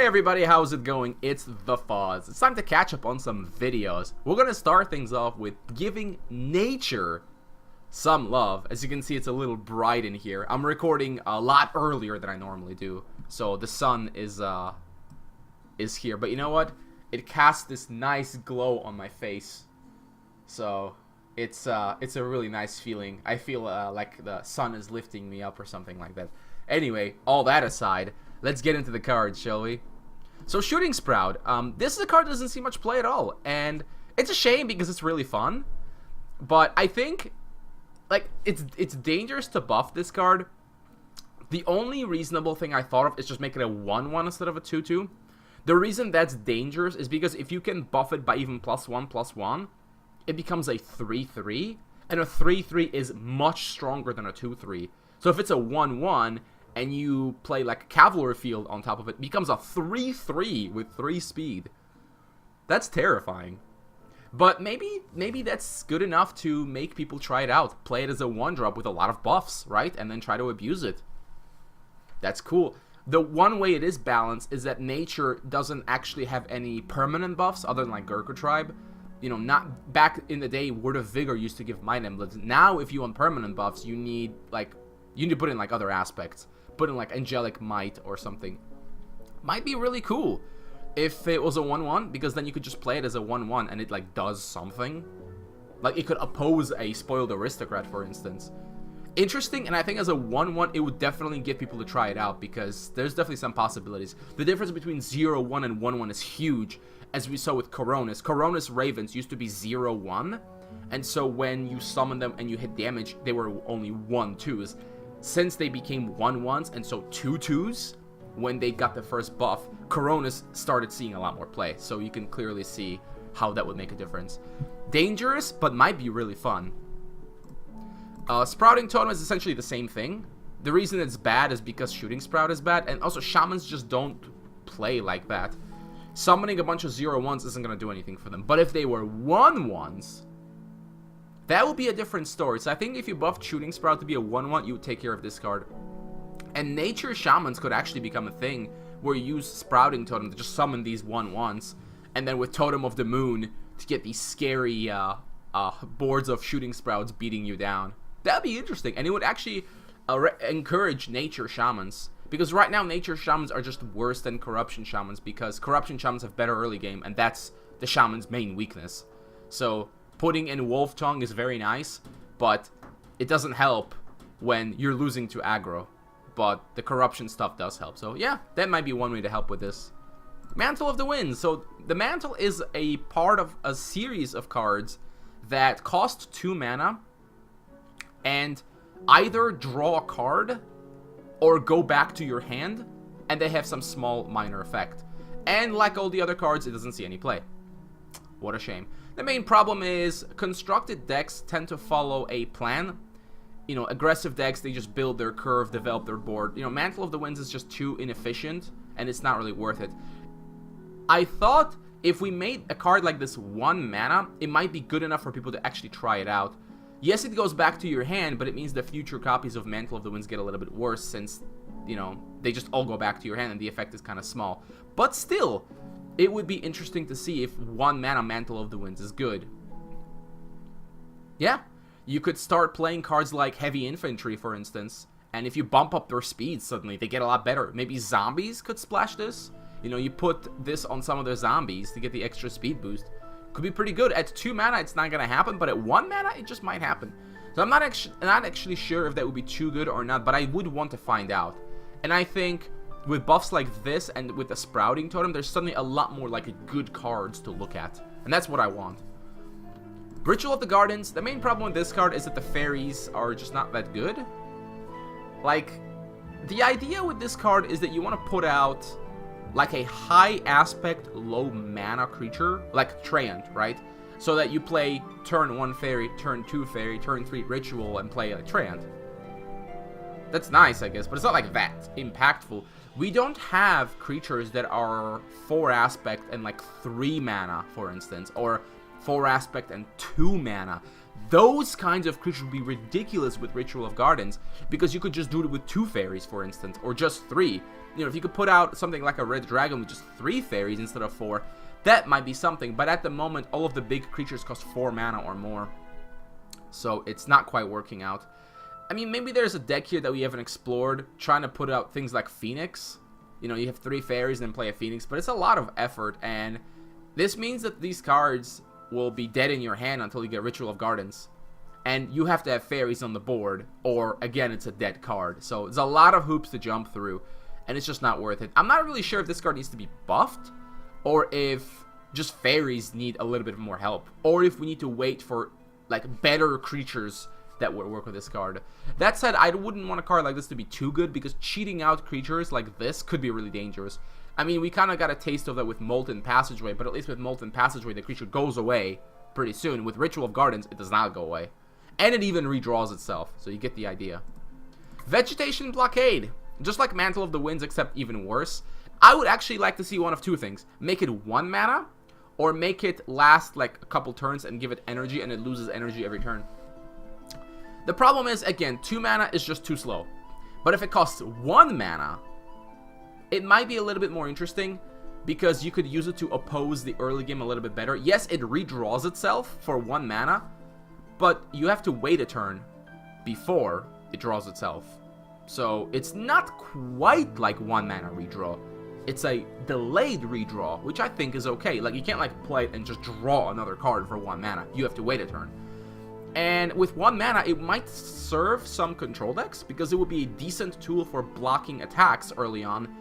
Hey everybody, how's it going? It's the Fuzz. It's time to catch up on some videos. We're gonna start things off with giving nature some love. As you can see, it's a little bright in here. I'm recording a lot earlier than I normally do, so the sun is here. But you know what? It casts this nice glow on my face, so it's a really nice feeling. I feel like the sun is lifting me up or something like that. Anyway, all that aside, let's get into the cards, shall we? So Shooting Sprout, this is a card that doesn't see much play at all, and it's a shame because it's really fun. But I think, like, it's dangerous to buff this card. The only reasonable thing I thought of is just make it a 1/1 instead of a 2/2. The reason that's dangerous is because if you can buff it by even +1/+1, it becomes a 3/3, and a 3/3 is much stronger than a 2/3. So if it's a 1/1 and you play like a Cavalry Field on top of it, it becomes a 3/3 with 3 speed. That's terrifying. But maybe that's good enough to make people try it out. Play it as a 1-drop with a lot of buffs, right? And then try to abuse it. That's cool. The one way it is balanced is that nature doesn't actually have any permanent buffs other than like Gurkha Tribe. You know, not back in the day, Word of Vigor used to give Mind Emblems. Now, if you want permanent buffs, you need to put in like other aspects. Put in like Angelic Might or something. Might be really cool if it was a 1/1, because then you could just play it as a 1/1 and it like does something. Like it could oppose a Spoiled Aristocrat, for instance. Interesting, and I think as a 1/1 it would definitely get people to try it out, because there's definitely some possibilities. The difference between 0/1 and 1/1 is huge, as we saw with Coronis. Coronis Ravens used to be 0/1, and so when you summon them and you hit damage, they were only 1/2s. Since they became 1/1s and so 2/2s, when they got the first buff, Coronis started seeing a lot more play. So you can clearly see how that would make a difference. Dangerous, but might be really fun. Sprouting Totem is essentially the same thing. The reason it's bad is because Shooting Sprout is bad, and also Shamans just don't play like that. Summoning a bunch of 0/1s isn't going to do anything for them. But if they were 1/1s, that would be a different story. So I think if you buffed Shooting Sprout to be a 1/1, you would take care of this card. And Nature Shamans could actually become a thing where you use Sprouting Totem to just summon these 1/1s, and then with Totem of the Moon to get these scary boards of Shooting Sprouts beating you down. That would be interesting, and it would actually encourage Nature Shamans. Because right now, Nature Shamans are just worse than Corruption Shamans, because Corruption Shamans have better early game, and that's the Shaman's main weakness. So putting in Wolf Tongue is very nice, but it doesn't help when you're losing to aggro. But the corruption stuff does help. So yeah, that might be one way to help with this. Mantle of the Winds. So the Mantle is a part of a series of cards that cost 2 mana and either draw a card or go back to your hand, and they have some small minor effect. And like all the other cards, it doesn't see any play. What a shame. The main problem is constructed decks tend to follow a plan. You know, aggressive decks, they just build their curve, develop their board. You know, Mantle of the Winds is just too inefficient, and it's not really worth it. I thought if we made a card like this 1 mana, it might be good enough for people to actually try it out. Yes, it goes back to your hand, but it means the future copies of Mantle of the Winds get a little bit worse, since, you know, they just all go back to your hand and the effect is kind of small. But still, it would be interesting to see if 1 mana Mantle of the Winds is good. Yeah, you could start playing cards like Heavy Infantry, for instance, and if you bump up their speed suddenly, they get a lot better. Maybe zombies could splash this. You know, you put this on some of their zombies to get the extra speed boost. Could be pretty good. At 2 mana, it's not going to happen, but at 1 mana, it just might happen. So I'm not actually sure if that would be too good or not, but I would want to find out. And I think with buffs like this and with the Sprouting Totem, there's suddenly a lot more like good cards to look at. And that's what I want. Ritual of the Gardens. The main problem with this card is that the fairies are just not that good. Like, the idea with this card is that you want to put out like a high aspect, low mana creature, like Trance, right? So that you play turn 1 fairy, turn 2 fairy, turn 3 ritual, and play a Trance. That's nice, I guess, but it's not like that impactful. We don't have creatures that are 4 aspect and like 3 mana, for instance, or 4 aspect and 2 mana. Those kinds of creatures would be ridiculous with Ritual of Gardens, because you could just do it with 2 fairies, for instance, or just 3. You know, if you could put out something like a red dragon with just 3 fairies instead of 4, that might be something. But at the moment, all of the big creatures cost 4 mana or more, so it's not quite working out. I mean, maybe there's a deck here that we haven't explored, trying to put out things like Phoenix. You know, you have 3 fairies and then play a Phoenix, but it's a lot of effort, and this means that these cards will be dead in your hand until you get Ritual of Gardens. And you have to have fairies on the board, or again, it's a dead card. So there's a lot of hoops to jump through, and it's just not worth it. I'm not really sure if this card needs to be buffed, or if just fairies need a little bit more help, or if we need to wait for like better creatures that would work with this card. That said, I wouldn't want a card like this to be too good, because cheating out creatures like this could be really dangerous. I mean, we kind of got a taste of that with Molten Passageway, but at least with Molten Passageway, the creature goes away pretty soon. With Ritual of Gardens, it does not go away. And it even redraws itself, so you get the idea. Vegetation Blockade. Just like Mantle of the Winds, except even worse. I would actually like to see one of 2 things. Make it 1 mana, or make it last like a couple turns and give it energy, and it loses energy every turn. The problem is, again, 2 mana is just too slow. But if it costs 1 mana, it might be a little bit more interesting, because you could use it to oppose the early game a little bit better. Yes, it redraws itself for 1 mana, but you have to wait a turn before it draws itself. So it's not quite like 1 mana redraw. It's a delayed redraw, which I think is okay. Like, you can't like play it and just draw another card for 1 mana. You have to wait a turn. And with 1 mana, it might serve some control decks, because it would be a decent tool for blocking attacks early on.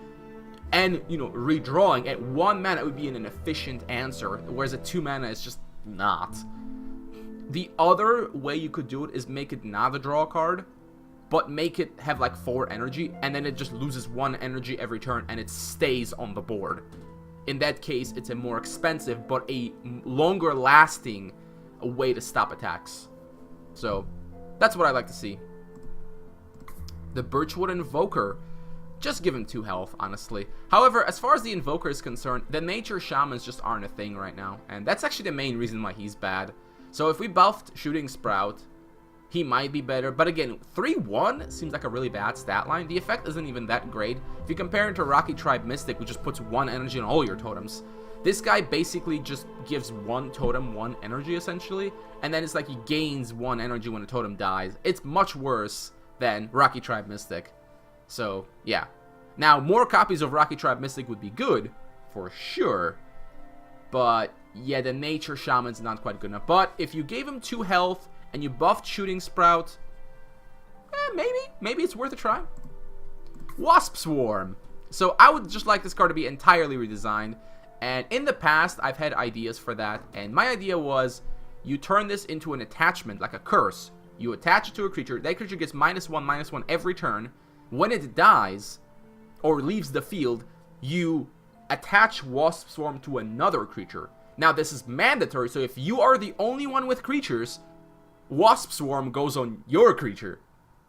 And, you know, redrawing at 1 mana, it would be an efficient answer, whereas at 2 mana, it's just not. The other way you could do it is make it not a draw card, but make it have like 4 energy, and then it just loses 1 energy every turn, and it stays on the board. In that case, it's a more expensive, but a longer lasting way to stop attacks. So, that's what I like to see. The Birchwood Invoker. Just give him 2 health, honestly. However, as far as the Invoker is concerned, the Nature Shamans just aren't a thing right now. And that's actually the main reason why he's bad. So if we buffed Shooting Sprout, he might be better. But again, 3-1 seems like a really bad stat line. The effect isn't even that great. If you compare it to Rocky Tribe Mystic, which just puts 1 energy on all your totems, this guy basically just gives 1 totem 1 energy, essentially. And then it's like he gains 1 energy when a totem dies. It's much worse than Rocky Tribe Mystic. So, yeah. Now, more copies of Rocky Tribe Mystic would be good, for sure. But, yeah, the Nature Shaman's not quite good enough. But, if you gave him 2 health, and you buffed Shooting Sprout, maybe it's worth a try. Wasps Warm. So, I would just like this card to be entirely redesigned. And in the past, I've had ideas for that. And my idea was, you turn this into an attachment, like a curse. You attach it to a creature. That creature gets -1/-1 every turn. When it dies, or leaves the field, you attach Wasp Swarm to another creature. Now, this is mandatory, so if you are the only one with creatures, Wasp Swarm goes on your creature.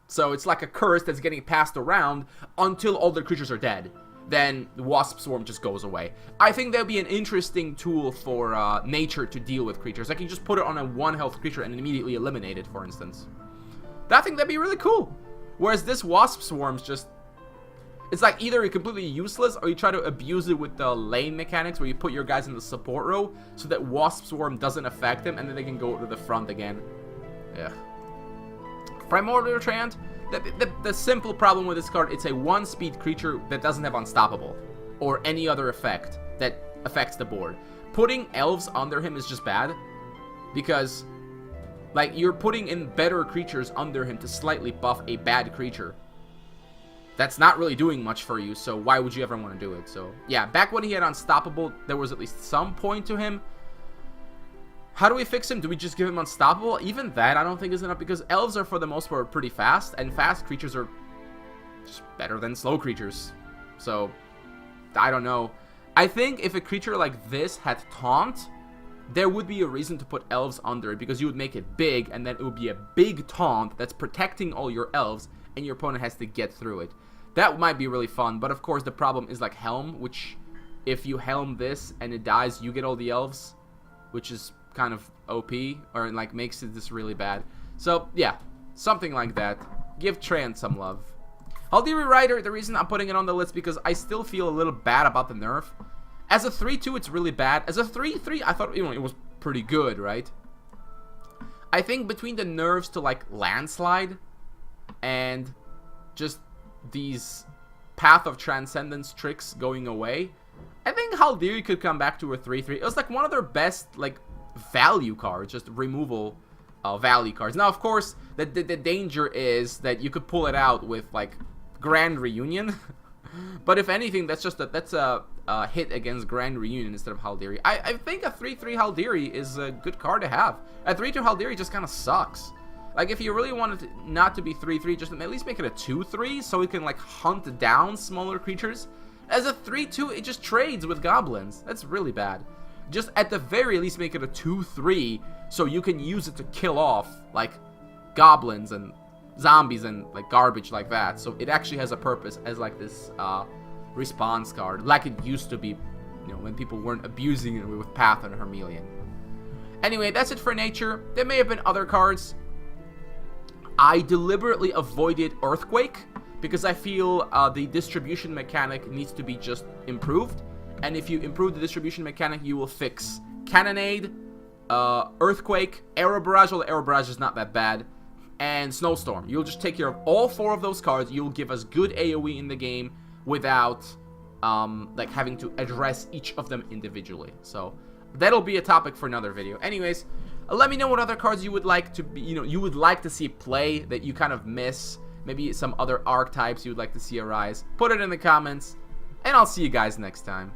So it's like a curse that's getting passed around until all the creatures are dead. Then the Wasp Swarm just goes away. I think that would be an interesting tool for nature to deal with creatures. Like, you just put it on a 1 health creature and immediately eliminate it, for instance. I think that'd be really cool. Whereas this Wasp Swarm's just... It's like either completely useless, or you try to abuse it with the lane mechanics, where you put your guys in the support row so that Wasp Swarm doesn't affect them, and then they can go to the front again. Yeah. Primordial Treant. The simple problem with this card, it's a 1-speed creature that doesn't have Unstoppable, or any other effect that affects the board. Putting elves under him is just bad, because, like, you're putting in better creatures under him to slightly buff a bad creature. That's not really doing much for you, so why would you ever want to do it? So, yeah, back when he had Unstoppable, there was at least some point to him. How do we fix him? Do we just give him Unstoppable? Even that I don't think is enough, because elves are for the most part pretty fast, and fast creatures are just better than slow creatures. So, I don't know. I think if a creature like this had Taunt, there would be a reason to put elves under it, because you would make it big, and then it would be a big taunt that's protecting all your elves, and your opponent has to get through it. That might be really fun, but of course the problem is like Helm, which if you Helm this and it dies, you get all the elves, which is kind of OP, or like makes it this really bad. So yeah, something like that. Give Trance some love. Haldiri Rider, the reason I'm putting it on the list because I still feel a little bad about the nerf. As a 3-2, it's really bad. As a 3-3, I thought, you know, it was pretty good, right? I think between the nerfs to like Landslide and just these Path of Transcendence tricks going away, I think Haldiri could come back to a 3-3. It was like one of their best like value cards, just removal value cards. Now, of course, the danger is that you could pull it out with like Grand Reunion. But if anything, that's a hit against Grand Reunion instead of Haldiri. I think a 3-3 Haldiri is a good card to have. A 3-2 Haldiri just kind of sucks. Like, if you really wanted it not to be 3-3, just at least make it a 2-3 so it can, like, hunt down smaller creatures. As a 3-2, it just trades with goblins. That's really bad. Just at the very least make it a 2-3 so you can use it to kill off, like, goblins and zombies and like garbage like that, so it actually has a purpose as like this response card, like it used to be, you know, when people weren't abusing it with Path and Hermelian. Anyway, that's it for nature. There may have been other cards. I deliberately avoided Earthquake because I feel the distribution mechanic needs to be just improved, and if you improve the distribution mechanic, you will fix Cannonade, Earthquake, Arrow Barrage. Well, the Arrow Barrage is not that bad, and Snowstorm. You'll just take care of all 4 of those cards. You'll give us good AoE in the game without like having to address each of them individually. So that'll be a topic for another video. Anyways, let me know what other cards you would like to be, you know, you would like to see play that you kind of miss. Maybe some other archetypes you would like to see arise. Put it in the comments, and I'll see you guys next time.